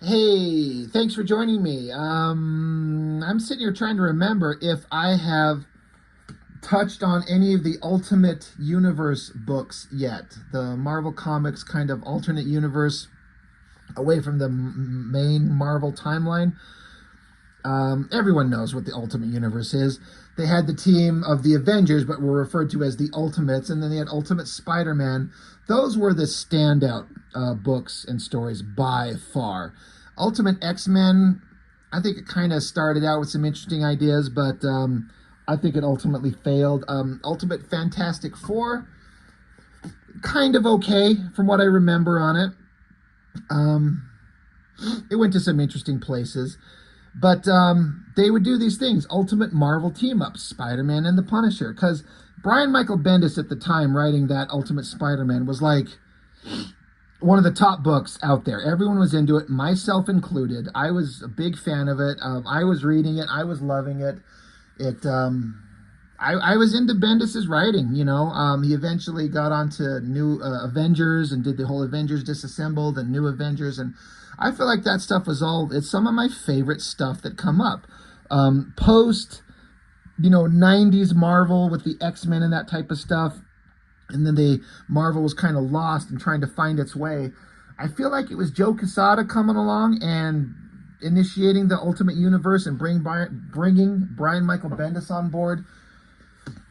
Hey, thanks for joining me. I'm sitting here trying to remember if I have touched on any of the Ultimate Universe books yet. The Marvel Comics kind of alternate universe away from the main Marvel timeline. Everyone knows what the Ultimate Universe is. They had the team of the Avengers, but were referred to as the Ultimates, and then they had Ultimate Spider-Man. Those were the standout books and stories by far. Ultimate X-Men, I think it kind of started out with some interesting ideas, but I think it ultimately failed. Ultimate Fantastic Four, kind of okay from what I remember on it. Um, it went to some interesting places. But they would do these things, Ultimate Marvel team-ups, Spider-Man and the Punisher, because Brian Michael Bendis at the time writing that Ultimate Spider-Man was like one of the top books out there. Everyone was into it, myself included. I was a big fan of it. I was reading it. I was loving it. I was into Bendis's writing, you know. He eventually got onto New Avengers and did the whole Avengers Disassembled and New Avengers, and I feel like that stuff was it's some of my favorite stuff that come up. Post, 90s Marvel with the X-Men and that type of stuff, and then Marvel was kind of lost and trying to find its way. I feel like it was Joe Quesada coming along and initiating the Ultimate Universe and bringing Brian Michael Bendis on board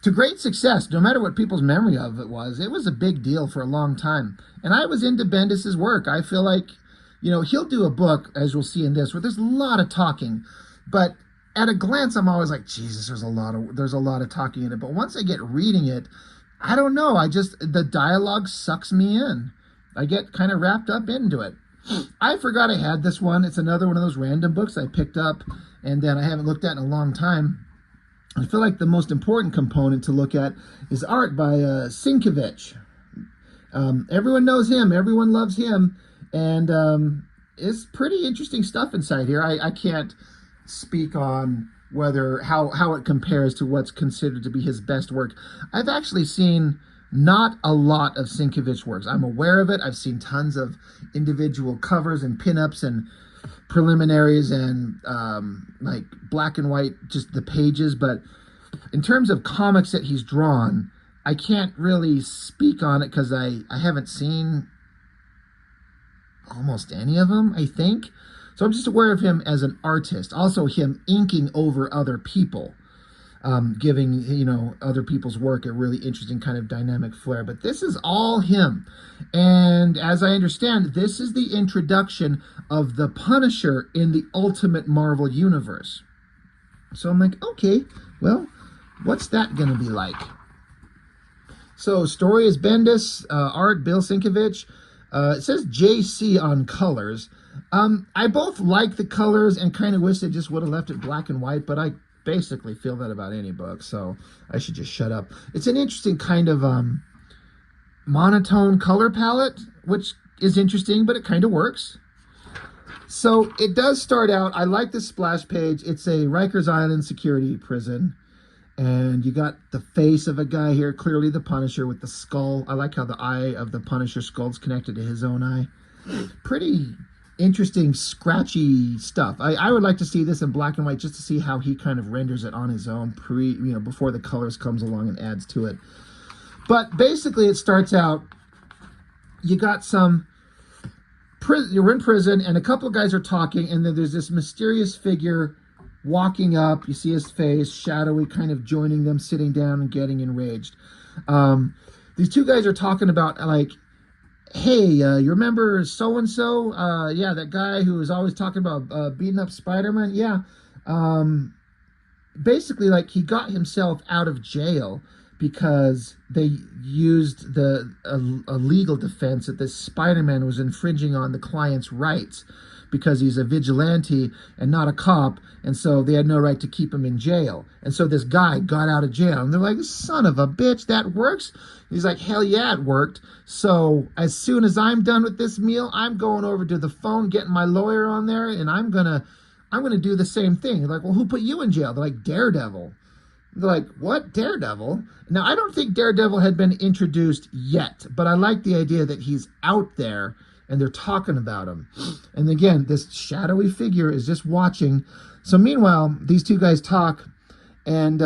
to great success. No matter what people's memory of it was a big deal for a long time. And I was into Bendis's work. I feel like, he'll do a book, as we'll see in this, where there's a lot of talking, but at a glance, I'm always like, Jesus, there's a lot of talking in it. But once I get reading it, I don't know. The dialogue sucks me in. I get kind of wrapped up into it. I forgot I had this one. It's another one of those random books I picked up and then I haven't looked at in a long time. I feel like the most important component to look at is art by Sienkiewicz. Everyone knows him. Everyone loves him. And it's pretty interesting stuff inside here. I can't speak on how it compares to what's considered to be his best work. I've actually seen not a lot of Sienkiewicz works. I'm aware of it. I've seen tons of individual covers and pinups and preliminaries and like black and white, just the pages. But in terms of comics that he's drawn, I can't really speak on it because I haven't seen almost any of them, I think. So I'm just aware of him as an artist. Also him inking over other people, giving, other people's work a really interesting kind of dynamic flair. But this is all him. And as I understand, this is the introduction of the Punisher in the Ultimate Marvel Universe. So I'm like, okay, well, what's that going to be like? So story is Bendis, art Bill Sienkiewicz. It says JC on colors. I both like the colors and kind of wish they just would have left it black and white, but I basically feel that about any book, so I should just shut up. It's an interesting kind of monotone color palette, which is interesting, but it kind of works. So it does start out, I like the splash page. It's a Rikers Island security prison. And you got the face of a guy here, clearly the Punisher with the skull. I like how the eye of the Punisher skull is connected to his own eye. Pretty interesting, scratchy stuff. I would like to see this in black and white just to see how he kind of renders it on his own before the colors comes along and adds to it. But basically it starts out, you got you're in prison and a couple of guys are talking and then there's this mysterious figure walking up. You see his face, shadowy, kind of joining them, sitting down and getting enraged. These two guys are talking about, like, hey, you remember so-and-so? Yeah, that guy who was always talking about beating up Spider-Man? Yeah. Basically, like, he got himself out of jail because they used a legal defense that this Spider-Man was infringing on the client's rights because he's a vigilante and not a cop, and so they had no right to keep him in jail. And so this guy got out of jail, and they're like, son of a bitch, that works? He's like, hell yeah, it worked. So as soon as I'm done with this meal, I'm going over to the phone, getting my lawyer on there, and I'm gonna do the same thing. They're like, well, who put you in jail? They're like, Daredevil. They're like, what? Daredevil? Now, I don't think Daredevil had been introduced yet, but I like the idea that he's out there and they're talking about him. And again, this shadowy figure is just watching. So meanwhile, these two guys talk, and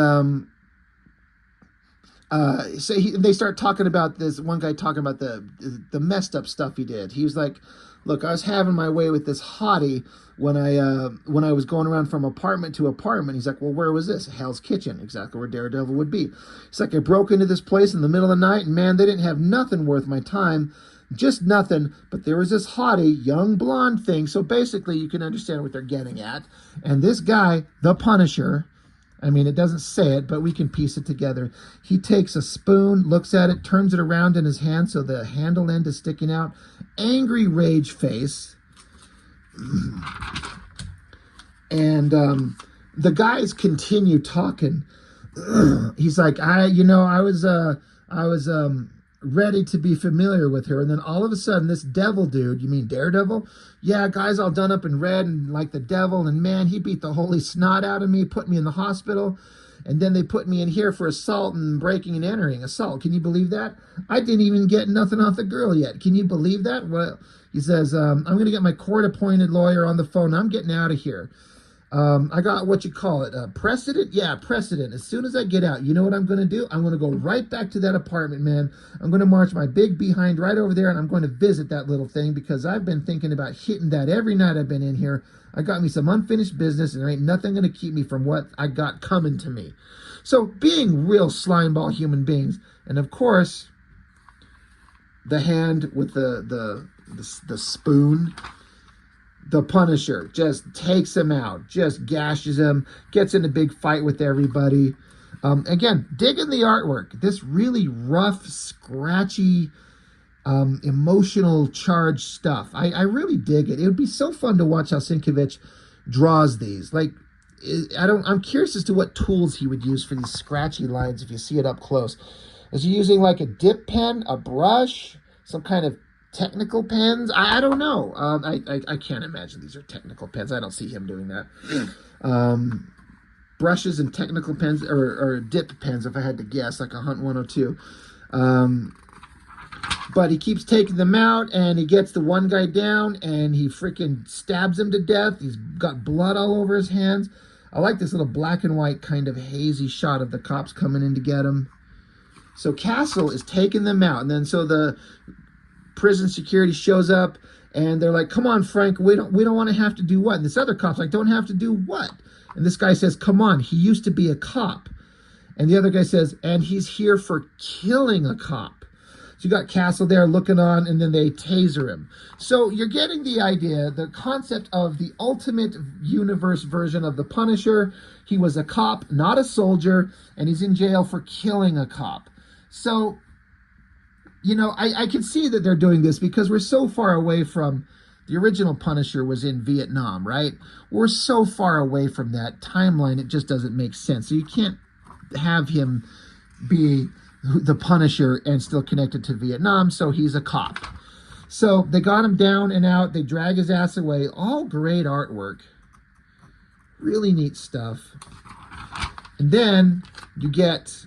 they start talking about this. One guy talking about the messed up stuff he did. He was like, "Look, I was having my way with this hottie when I was going around from apartment to apartment." He's like, "Well, where was this?" Hell's Kitchen, exactly where Daredevil would be. He's like, "I broke into this place in the middle of the night, and man, they didn't have nothing worth my time, just nothing. But there was this hottie, young blonde thing." So basically, you can understand what they're getting at. And this guy, the Punisher. I mean, it doesn't say it, but we can piece it together. He takes a spoon, looks at it, turns it around in his hand so the handle end is sticking out. Angry rage face. And the guys continue talking. He's like, I was ready to be familiar with her. And then all of a sudden, this devil dude, you mean Daredevil? Yeah, guys all done up in red and like the devil. And man, he beat the holy snot out of me, put me in the hospital. And then they put me in here for assault and breaking and entering. Assault, can you believe that? I didn't even get nothing off the girl yet. Can you believe that? Well, he says, I'm going to get my court-appointed lawyer on the phone. I'm getting out of here. I got what you call it, precedent? Yeah, precedent. As soon as I get out, you know what I'm going to do? I'm going to go right back to that apartment, man. I'm going to march my big behind right over there, and I'm going to visit that little thing because I've been thinking about hitting that every night I've been in here. I got me some unfinished business, and there ain't nothing going to keep me from what I got coming to me. So being real slimeball human beings, and of course, the hand with the spoon, the Punisher just takes him out, just gashes him, gets in a big fight with everybody. Again, digging the artwork. This really rough, scratchy, emotional charged stuff. I really dig it. It would be so fun to watch how Sienkiewicz draws these. Like, I'm curious as to what tools he would use for these scratchy lines if you see it up close. Is he using like a dip pen, a brush, some kind of technical pens? I don't know. I can't imagine these are technical pens. I don't see him doing that. Brushes and technical pens, or dip pens, if I had to guess, like a Hunt 102. But he keeps taking them out, and he gets the one guy down, and he freaking stabs him to death. He's got blood all over his hands. I like this little black and white kind of hazy shot of the cops coming in to get him. So Castle is taking them out, and then so the prison security shows up, and they're like, "Come on, Frank, we don't want to have to do what?" And this other cop's like, "Don't have to do what?" And this guy says, "Come on, he used to be a cop." And the other guy says, "And he's here for killing a cop." So you got Castle there looking on, and then they taser him. So you're getting the idea, the concept of the ultimate universe version of the Punisher. He was a cop, not a soldier, and he's in jail for killing a cop. So, you know, I can see that they're doing this because we're so far away from the original Punisher was in Vietnam, right? We're so far away from that timeline, it just doesn't make sense. So you can't have him be the Punisher and still connected to Vietnam, so he's a cop. So they got him down and out. They drag his ass away. All great artwork. Really neat stuff. And then you get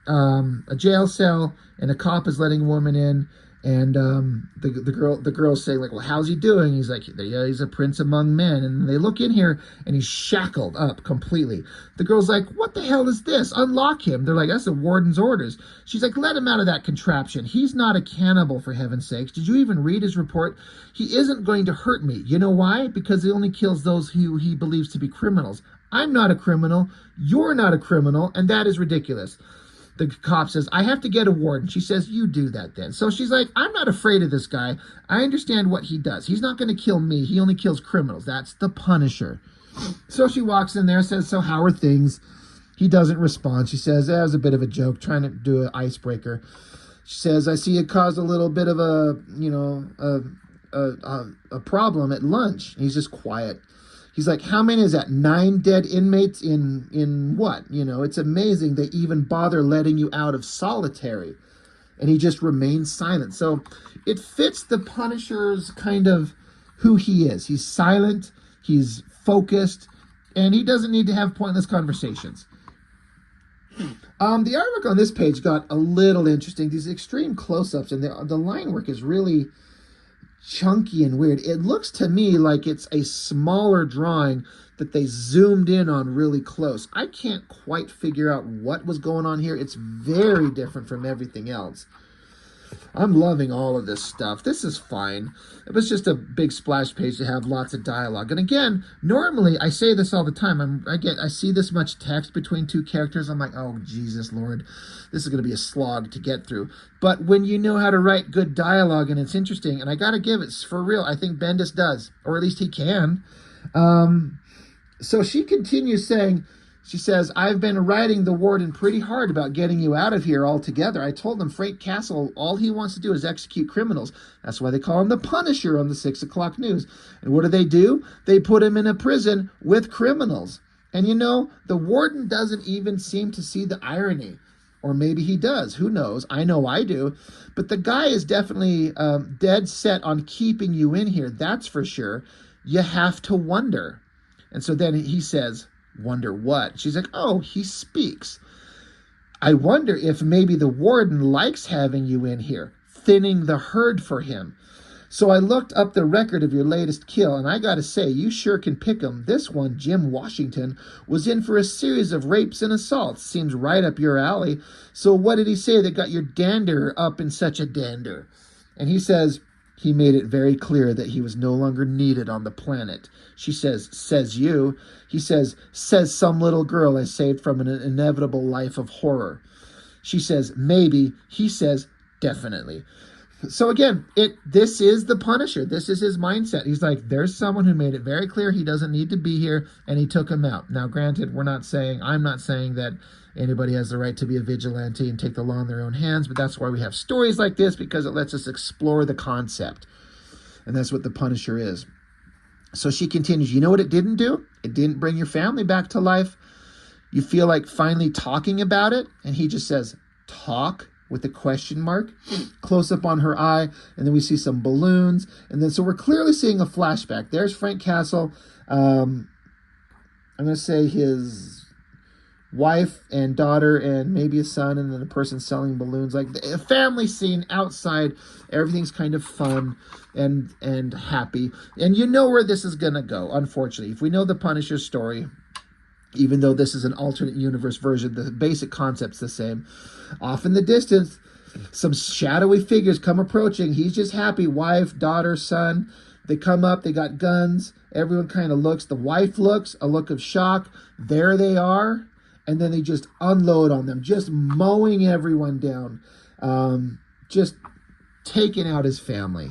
a jail cell, and a cop is letting a woman in, and the girl's saying, like, "Well, how's he doing?" He's like, "Yeah, he's a prince among men." And they look in here, and he's shackled up completely. The girl's like, "What the hell is this? Unlock him." They're like, "That's the warden's orders." She's like, "Let him out of that contraption. He's not a cannibal, for heaven's sakes. Did you even read his report? He isn't going to hurt me. You know why? Because he only kills those who he believes to be criminals. I'm not a criminal. You're not a criminal, and that is ridiculous." The cop says, "I have to get a warden." She says, "You do that then." So she's like, "I'm not afraid of this guy. I understand what he does. He's not going to kill me. He only kills criminals. That's the Punisher." So she walks in there, says, "So how are things?" He doesn't respond. She says, "That was a bit of a joke, trying to do an icebreaker." She says, "I see it caused a little bit of a problem at lunch." And he's just quiet. He's like, "How many is that? 9 dead inmates in what? You know, it's amazing they even bother letting you out of solitary." And he just remains silent. So it fits the Punisher's kind of who he is. He's silent, he's focused, and he doesn't need to have pointless conversations. The artwork on this page got a little interesting. These extreme close-ups, and the line work is really chunky and weird. It looks to me like it's a smaller drawing that they zoomed in on really close. I can't quite figure out what was going on here. It's very different from everything else. I'm loving all of this stuff. This is fine. It was just a big splash page to have lots of dialogue. And again, normally, I say this all the time, I see this much text between two characters, I'm like, oh, Jesus, Lord, this is going to be a slog to get through. But when you know how to write good dialogue and it's interesting, and I got to give it, for real, I think Bendis does, or at least he can. So she continues saying, she says, I've been writing the warden pretty hard about getting you out of here altogether. I told him Frank Castle, all he wants to do is execute criminals. That's why they call him the Punisher on the 6 o'clock news. And what do? They put him in a prison with criminals. And you know, the warden doesn't even seem to see the irony. Or maybe he does. Who knows? I know I do. But the guy is definitely dead set on keeping you in here. That's for sure. You have to wonder. And so then he says, wonder what? She's like, oh, he speaks. I wonder if maybe the warden likes having you in here, thinning the herd for him. So I looked up the record of your latest kill, and I gotta say, you sure can pick 'em. This one, Jim Washington, was in for a series of rapes and assaults. Seems right up your alley. So what did he say that got your dander up in such a dander? And he says, he made it very clear that he was no longer needed on the planet. She says you. He says some little girl I saved from an inevitable life of horror. She says, maybe. He says, definitely. So again, this is the Punisher. This is his mindset. He's like, there's someone who made it very clear he doesn't need to be here, and he took him out. Now, granted, I'm not saying that anybody has the right to be a vigilante and take the law in their own hands, but that's why we have stories like this, because it lets us explore the concept. And that's what the Punisher is. So she continues, you know what it didn't do? It didn't bring your family back to life. You feel like finally talking about it? And he just says, talk? With a question mark, close up on her eye, and then we see some balloons, and then so we're clearly seeing a flashback. There's Frank Castle. I'm going to say his wife and daughter and maybe a son, and then a person selling balloons, like a family scene outside. Everything's kind of fun and happy, and you know where this is going to go. Unfortunately, if we know the Punisher story, even though this is an alternate universe version, the basic concept's the same. Off in the distance, some shadowy figures come approaching. He's just happy. Wife, daughter, son. They come up. They got guns. Everyone kind of looks. The wife looks, a look of shock. There they are. And then they just unload on them, just mowing everyone down. Just taking out his family.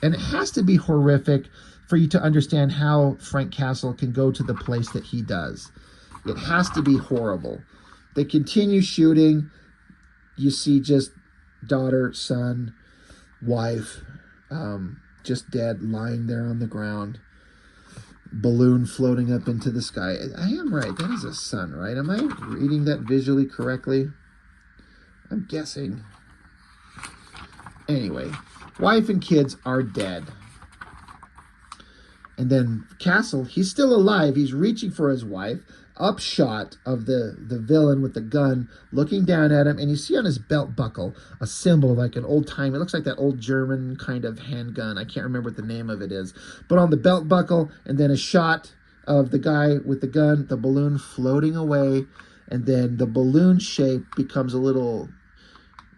And it has to be horrific for you to understand how Frank Castle can go to the place that he does. It has to be horrible. They continue shooting. You see just daughter, son, wife, just dead, lying there on the ground. Balloon floating up into the sky. I am right. That is a son, right? Am I reading that visually correctly? I'm guessing. Anyway, wife and kids are dead. And then Castle, he's still alive. He's reaching for his wife. Upshot of the villain with the gun looking down at him. And you see on his belt buckle a symbol like an old time. It looks like that old German kind of handgun. I can't remember what the name of it is. But on the belt buckle, and then a shot of the guy with the gun, the balloon floating away. And then the balloon shape becomes a little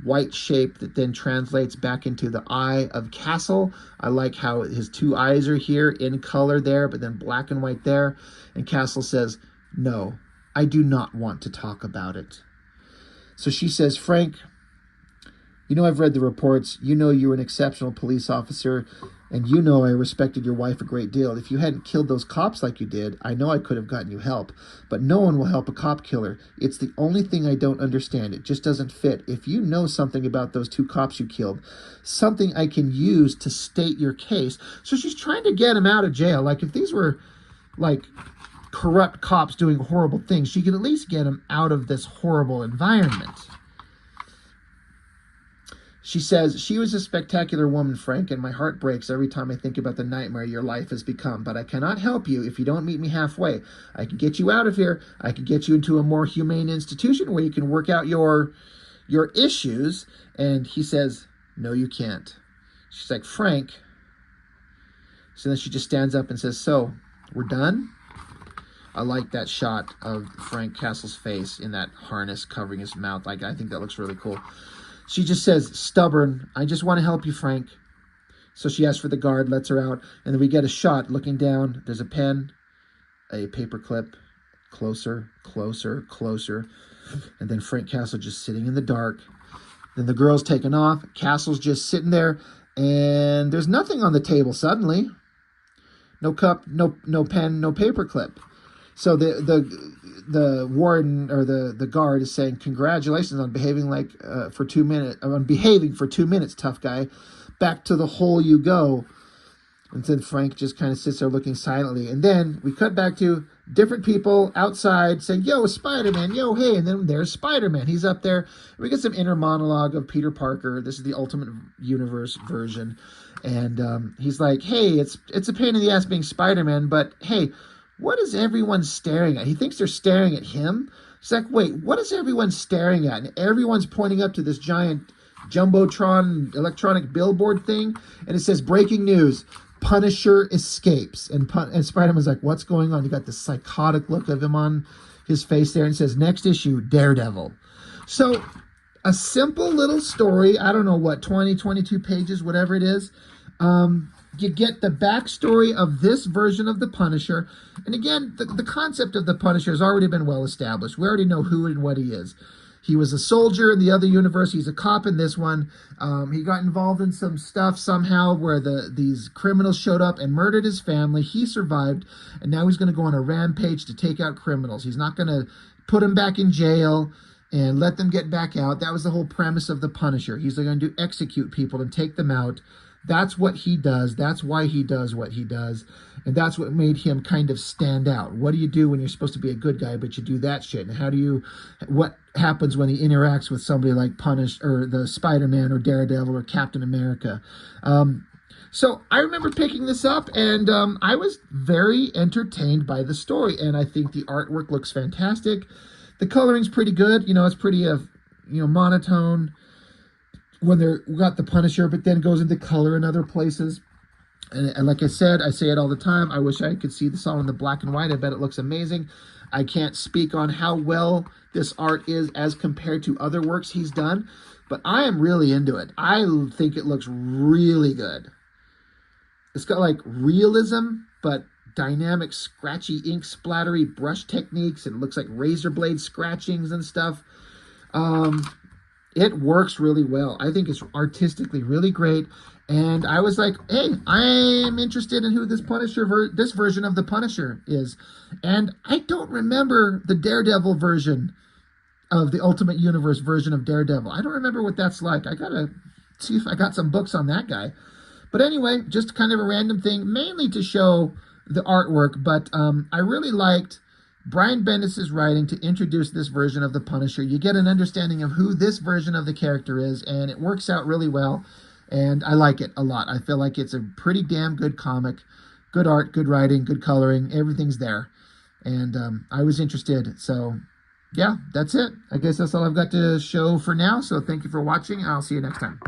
white shape that then translates back into the eye of Castle. I like how his two eyes are here in color there, but then black and white there. And Castle says, no, I do not want to talk about it. So she says, Frank, you know I've read the reports. You know you're an exceptional police officer, and you know I respected your wife a great deal. If you hadn't killed those cops like you did, I know I could have gotten you help. But no one will help a cop killer. It's the only thing I don't understand. It just doesn't fit. If you know something about those two cops you killed, something I can use to state your case. So she's trying to get him out of jail. Like if these were like corrupt cops doing horrible things, she could at least get him out of this horrible environment. She says, she was a spectacular woman, Frank, and my heart breaks every time I think about the nightmare your life has become. But I cannot help you if you don't meet me halfway. I can get you out of here. I can get you into a more humane institution where you can work out your issues. And he says, no, you can't. She's like, Frank, So then she just stands up and says, so, we're done? I like that shot of Frank Castle's face in that harness covering his mouth. Like, I think that looks really cool. She just says, stubborn, I just want to help you, Frank. So she asks for the guard, lets her out, and then we get a shot looking down. There's a pen, a paper clip, closer, closer, closer. And then Frank Castle just sitting in the dark. Then the girl's taken off. Castle's just sitting there, and there's nothing on the table suddenly. No cup, no pen, no paper clip. So the warden or the guard is saying, congratulations on behaving for 2 minutes. On behaving for 2 minutes, tough guy. Back to the hole you go. And then Frank just kind of sits there looking silently. And then we cut back to different people outside saying, yo, Spider-Man, yo, hey. And then there's Spider-Man. He's up there. We get some inner monologue of Peter Parker. This is the Ultimate Universe version. And he's like, hey, it's a pain in the ass being Spider-Man, but hey, what is everyone staring at? He thinks they're staring at him. It's like, wait, what is everyone staring at? And everyone's pointing up to this giant Jumbotron electronic billboard thing. And it says, breaking news, Punisher escapes. And Spider-Man's like, what's going on? You got this psychotic look of him on his face there. And it says, next issue, Daredevil. So a simple little story. I don't know what, 20, 22 pages, whatever it is. You get the backstory of this version of the Punisher. And again, the concept of the Punisher has already been well established. We already know who and what he is. He was a soldier in the other universe. He's a cop in this one. He got involved in some stuff somehow where these criminals showed up and murdered his family. He survived, and now he's going to go on a rampage to take out criminals. He's not going to put them back in jail and let them get back out. That was the whole premise of the Punisher. He's going to execute people and take them out. That's what he does. That's why he does what he does. And that's what made him kind of stand out. What do you do when you're supposed to be a good guy, but you do that shit? And what happens when he interacts with somebody like the Spider-Man or Daredevil or Captain America? So I remember picking this up, and I was very entertained by the story. And I think the artwork looks fantastic. The coloring's pretty good. It's pretty, monotone when they're got the Punisher, but then goes into color in other places. And like I said, I say it all the time, I wish I could see this all in the black and white. I bet it looks amazing. I can't speak on how well this art is as compared to other works he's done, but I am really into it. I think it looks really good. It's got like realism, but dynamic, scratchy, ink splattery brush techniques. And it looks like razor blade scratchings and stuff. It works really well. I think it's artistically really great. And I was like, hey, I'm interested in who this this version of the Punisher is. And I don't remember the Daredevil version of the Ultimate Universe version of Daredevil. I don't remember what that's like. I gotta see if I got some books on that guy. But anyway, just kind of a random thing, mainly to show the artwork. But I really liked Brian Bendis' writing to introduce this version of the Punisher. You get an understanding of who this version of the character is, and it works out really well. And I like it a lot. I feel like it's a pretty damn good comic. Good art, good writing, good coloring. Everything's there. And I was interested. So, yeah, that's it. I guess that's all I've got to show for now. So thank you for watching. I'll see you next time.